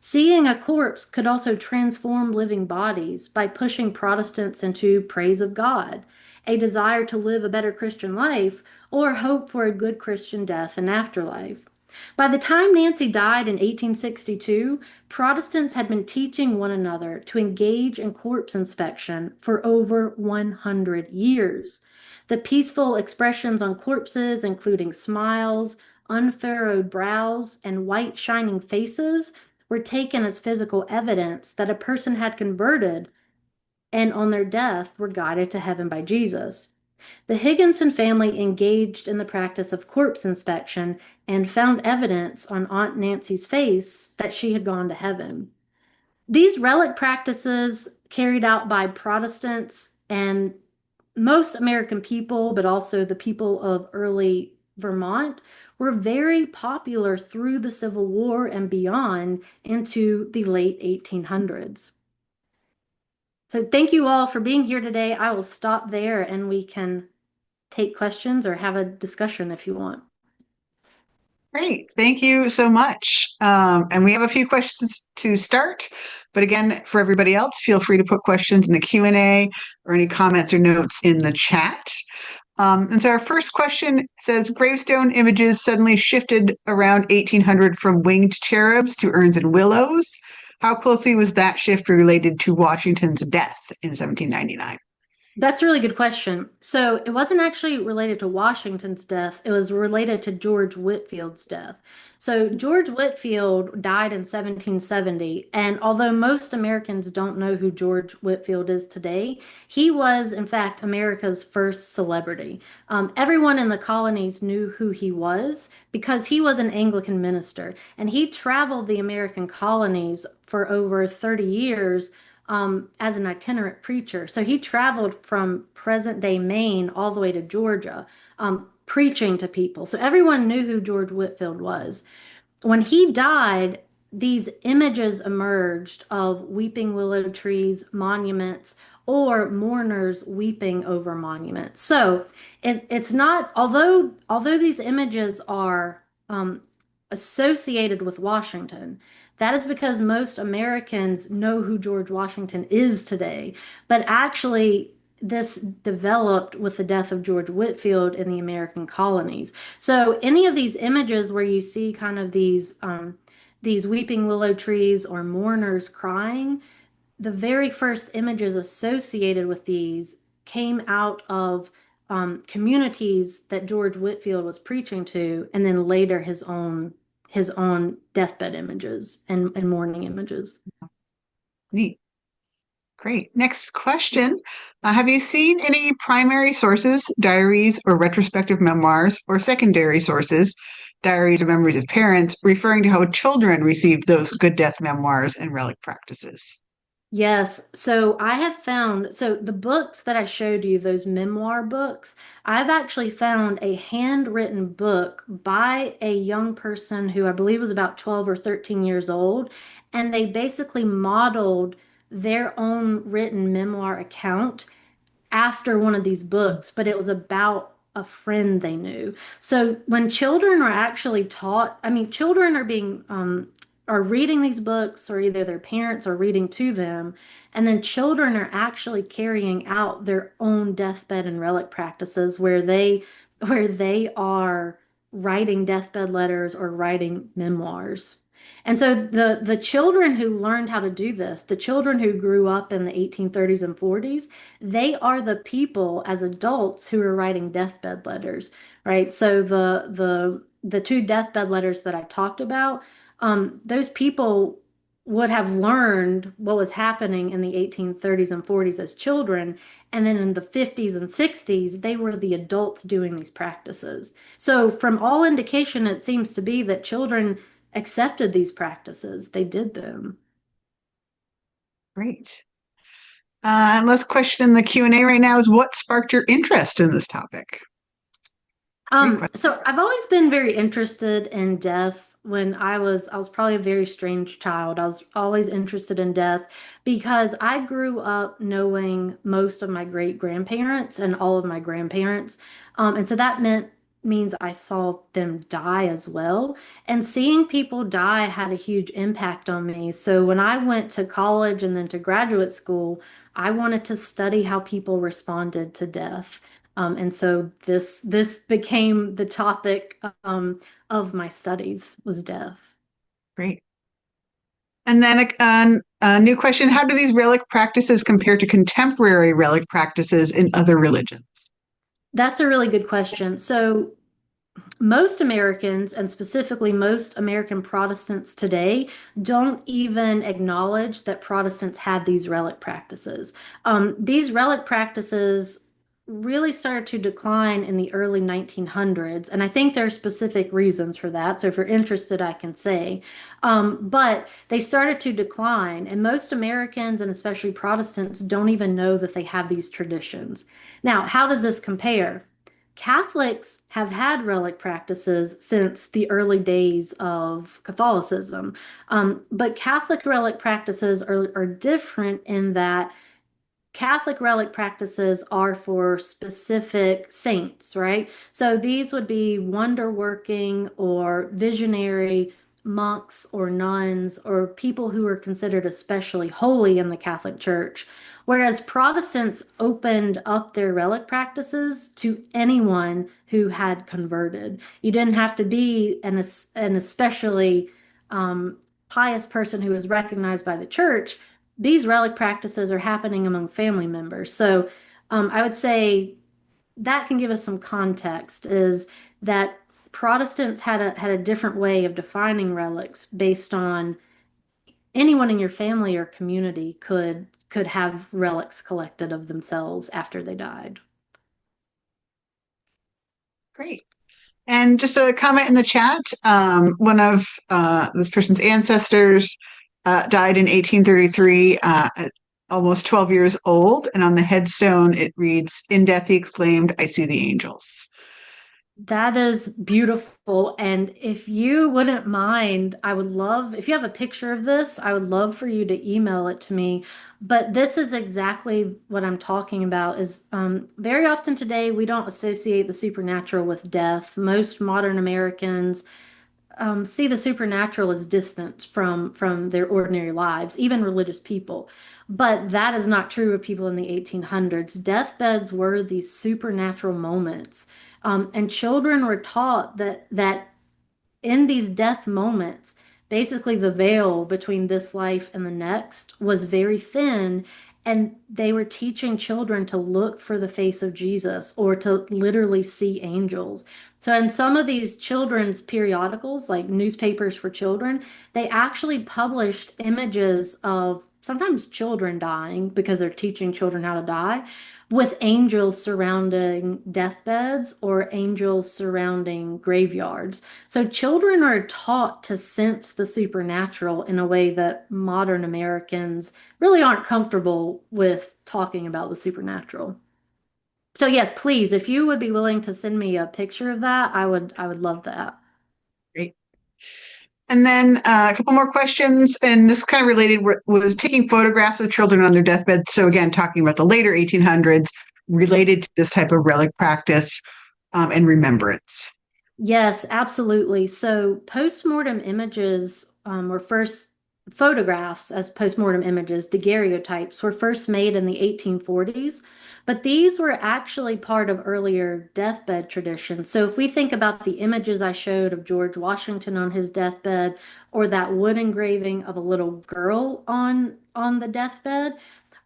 Seeing a corpse could also transform living bodies by pushing Protestants into praise of God, a desire to live a better Christian life, or hope for a good Christian death and afterlife. By the time Nancy died in 1862, Protestants had been teaching one another to engage in corpse inspection for over 100 years. The peaceful expressions on corpses, including smiles, unfurrowed brows, and white shining faces, were taken as physical evidence that a person had converted and on their death were guided to heaven by Jesus. The Higginson family engaged in the practice of corpse inspection and found evidence on Aunt Nancy's face that she had gone to heaven. These relic practices, carried out by Protestants and most American people, but also the people of early Vermont, were very popular through the Civil War and beyond into the late 1800s. So thank you all for being here today. I will stop there and we can take questions or have a discussion if you want. Great. Thank you so much. And we have a few questions to start. But again, for everybody else, feel free to put questions in the Q&A or any comments or notes in the chat. And so our first question says, gravestone images suddenly shifted around 1800 from winged cherubs to urns and willows. How closely was that shift related to Washington's death in 1799? That's a really good question. So it wasn't actually related to Washington's death. It was related to George Whitefield's death. So George Whitefield died in 1770, and although most Americans don't know who George Whitefield is today, he was in fact America's first celebrity. Everyone in the colonies knew who he was because he was an Anglican minister, and he traveled the American colonies for over 30 years as an itinerant preacher. So he traveled from present day Maine all the way to Georgia, preaching to people. So everyone knew who George Whitefield was. When he died, these images emerged of weeping willow trees, monuments, or mourners weeping over monuments. So it's not, although these images are associated with Washington, that is because most Americans know who George Washington is today. But actually, this developed with the death of George Whitefield in the American colonies. So any of these images where you see kind of these weeping willow trees or mourners crying, the very first images associated with these came out of communities that George Whitefield was preaching to, and then later his own deathbed images and mourning images. Neat. Great. Next question. Have you seen any primary sources, diaries, or retrospective memoirs, or secondary sources, diaries or memories of parents, referring to how children received those good death memoirs and relic practices? Yes, so I have found, so the books that I showed you, those memoir books, I've actually found a handwritten book by a young person who I believe was about 12 or 13 years old, and they basically modeled their own written memoir account after one of these books, but it was about a friend they knew. So when children are actually taught, I mean, children are being are reading these books, or either their parents are reading to them, and then children are actually carrying out their own deathbed and relic practices where they are writing deathbed letters or writing memoirs. And so the children who learned how to do this, the children who grew up in the 1830s and 40s, they are the people as adults who are writing deathbed letters, right? So the two deathbed letters that I talked about, those people would have learned what was happening in the 1830s and 40s as children, and then in the 50s and 60s, they were the adults doing these practices. So from all indication, it seems to be that children accepted these practices. They did them. Great. And last question in the Q&A right now is what sparked your interest in this topic? Great question. So I've always been very interested in death. When I was probably a very strange child. I was always interested in death because I grew up knowing most of my great grandparents and all of my grandparents. And so that means I saw them die as well. And seeing people die had a huge impact on me. So when I went to college and then to graduate school, I wanted to study how people responded to death. And so this became the topic of my studies was death. Great. And then a new question, how do these relic practices compare to contemporary relic practices in other religions? That's a really good question. So most Americans, and specifically most American Protestants today, don't even acknowledge that Protestants had these relic practices. These relic practices really started to decline in the early 1900s, and I think there are specific reasons for that. So if you're interested, I can say. But they started to decline, and most Americans, and especially Protestants, don't even know that they have these traditions. Now, how does this compare? Catholics have had relic practices since the early days of Catholicism. But Catholic relic practices are different in that Catholic relic practices are for specific saints, right? So these would be wonder working or visionary monks or nuns or people who are considered especially holy in the Catholic Church. Whereas Protestants opened up their relic practices to anyone who had converted. You didn't have to be an especially pious person who was recognized by the church. These relic practices are happening among family members. So I would say that can give us some context is that Protestants had a different way of defining relics based on anyone in your family or community could have relics collected of themselves after they died. Great. And just a comment in the chat, one of this person's ancestors died in 1833. almost 12 years old. And on the headstone, it reads, "In death, he exclaimed, I see the angels." That is beautiful. And if you wouldn't mind, I would love, if you have a picture of this, I would love for you to email it to me. But this is exactly what I'm talking about is very often today we don't associate the supernatural with death. Most modern Americans see the supernatural as distant from their ordinary lives, even religious people. But that is not true of people in the 1800s. Deathbeds were these supernatural moments, and children were taught that in these death moments, basically the veil between this life and the next was very thin, and they were teaching children to look for the face of Jesus or to literally see angels. So, in some of these children's periodicals, like newspapers for children, they actually published images of sometimes children dying because they're teaching children how to die, with angels surrounding deathbeds or angels surrounding graveyards. So children are taught to sense the supernatural in a way that modern Americans really aren't comfortable with talking about the supernatural. So yes, please, if you would be willing to send me a picture of that, I would love that. Great. And then a couple more questions, and this kind of related was taking photographs of children on their deathbed. So again, talking about the later 1800s related to this type of relic practice and remembrance. Yes, absolutely. So postmortem images were first photographs as postmortem images, daguerreotypes were first made in the 1840s, but these were actually part of earlier deathbed traditions. So if we think about the images I showed of George Washington on his deathbed, or that wood engraving of a little girl on the deathbed,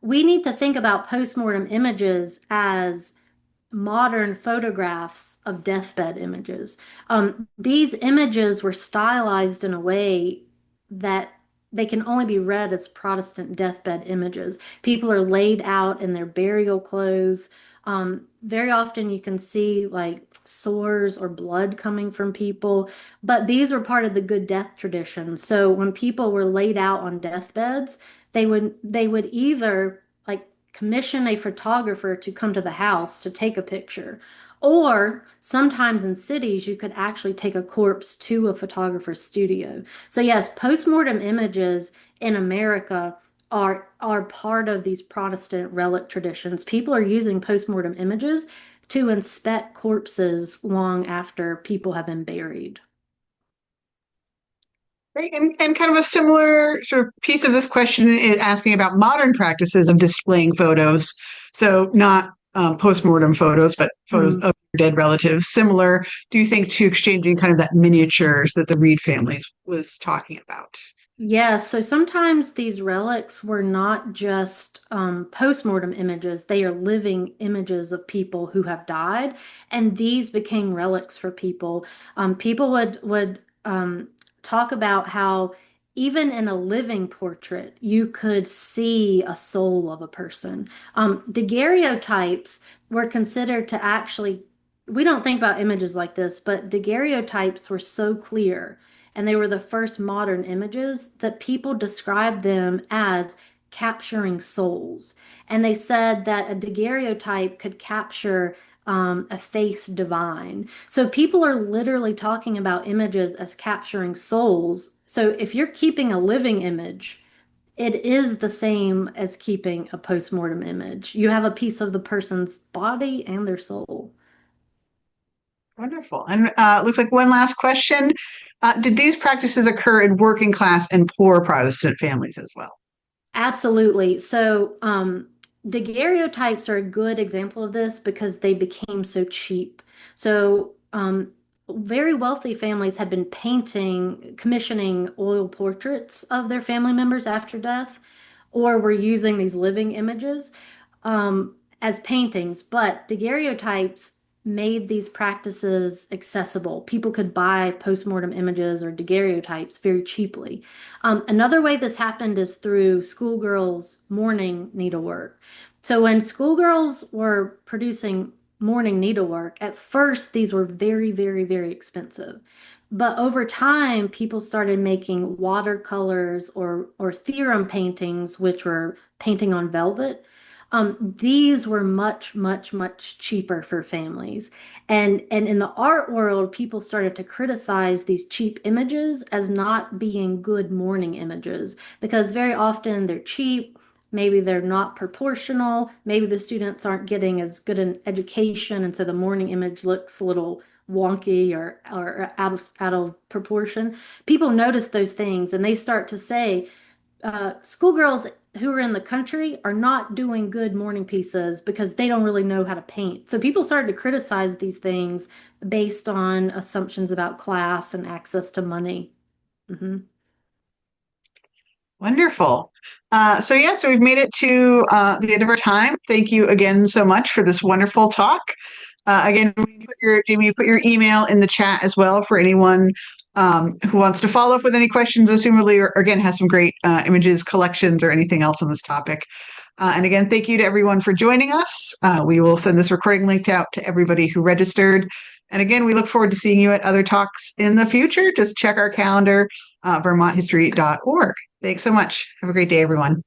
we need to think about postmortem images as modern photographs of deathbed images. These images were stylized in a way that they can only be read as Protestant deathbed images. People are laid out in their burial clothes. Very often you can see like sores or blood coming from people, but these were part of the good death tradition. So when people were laid out on deathbeds, they would either like commission a photographer to come to the house to take a picture. Or sometimes in cities, you could actually take a corpse to a photographer's studio. So yes, postmortem images in America are part of these Protestant relic traditions. People are using postmortem images to inspect corpses long after people have been buried. Right. And kind of a similar sort of piece of this question is asking about modern practices of displaying photos. So not post-mortem photos, but photos Hmm. of dead relatives. Similar, do you think, to exchanging kind of that miniatures that the Reed family was talking about? Yes, so sometimes these relics were not just post-mortem images, they are living images of people who have died, and these became relics for people. People would talk about how even in a living portrait, you could see a soul of a person. Daguerreotypes were considered to actually, we don't think about images like this, but daguerreotypes were so clear and they were the first modern images that people described them as capturing souls. And they said that a daguerreotype could capture a face divine. So people are literally talking about images as capturing souls. So if you're keeping a living image, it is the same as keeping a postmortem image. You have a piece of the person's body and their soul. Wonderful. And looks like one last question. Did these practices occur in working class and poor Protestant families as well? Absolutely. So, daguerreotypes are a good example of this because they became so cheap. So, very wealthy families had been commissioning oil portraits of their family members after death, or were using these living images as paintings. But daguerreotypes made these practices accessible. People could buy postmortem images or daguerreotypes very cheaply. Another way this happened is through schoolgirls' mourning needlework. So when schoolgirls were producing mourning needlework. At first, these were very, very, very expensive. But over time, people started making watercolors or theorem paintings, which were painting on velvet. These were much, much, much cheaper for families. And in the art world, people started to criticize these cheap images as not being good mourning images because very often they're cheap. Maybe they're not proportional. Maybe the students aren't getting as good an education, and so the mourning image looks a little wonky or out of proportion. People notice those things and they start to say, schoolgirls who are in the country are not doing good morning pieces because they don't really know how to paint. So people started to criticize these things based on assumptions about class and access to money. Hmm. Wonderful. So we've made it to the end of our time. Thank you again so much for this wonderful talk. Again, Jamie, you put your email in the chat as well for anyone who wants to follow up with any questions, assumably, or again, has some great images, collections, or anything else on this topic. And again, thank you to everyone for joining us. We will send this recording linked out to everybody who registered. And again, we look forward to seeing you at other talks in the future. Just check our calendar, vermonthistory.org. Thanks so much. Have a great day, everyone.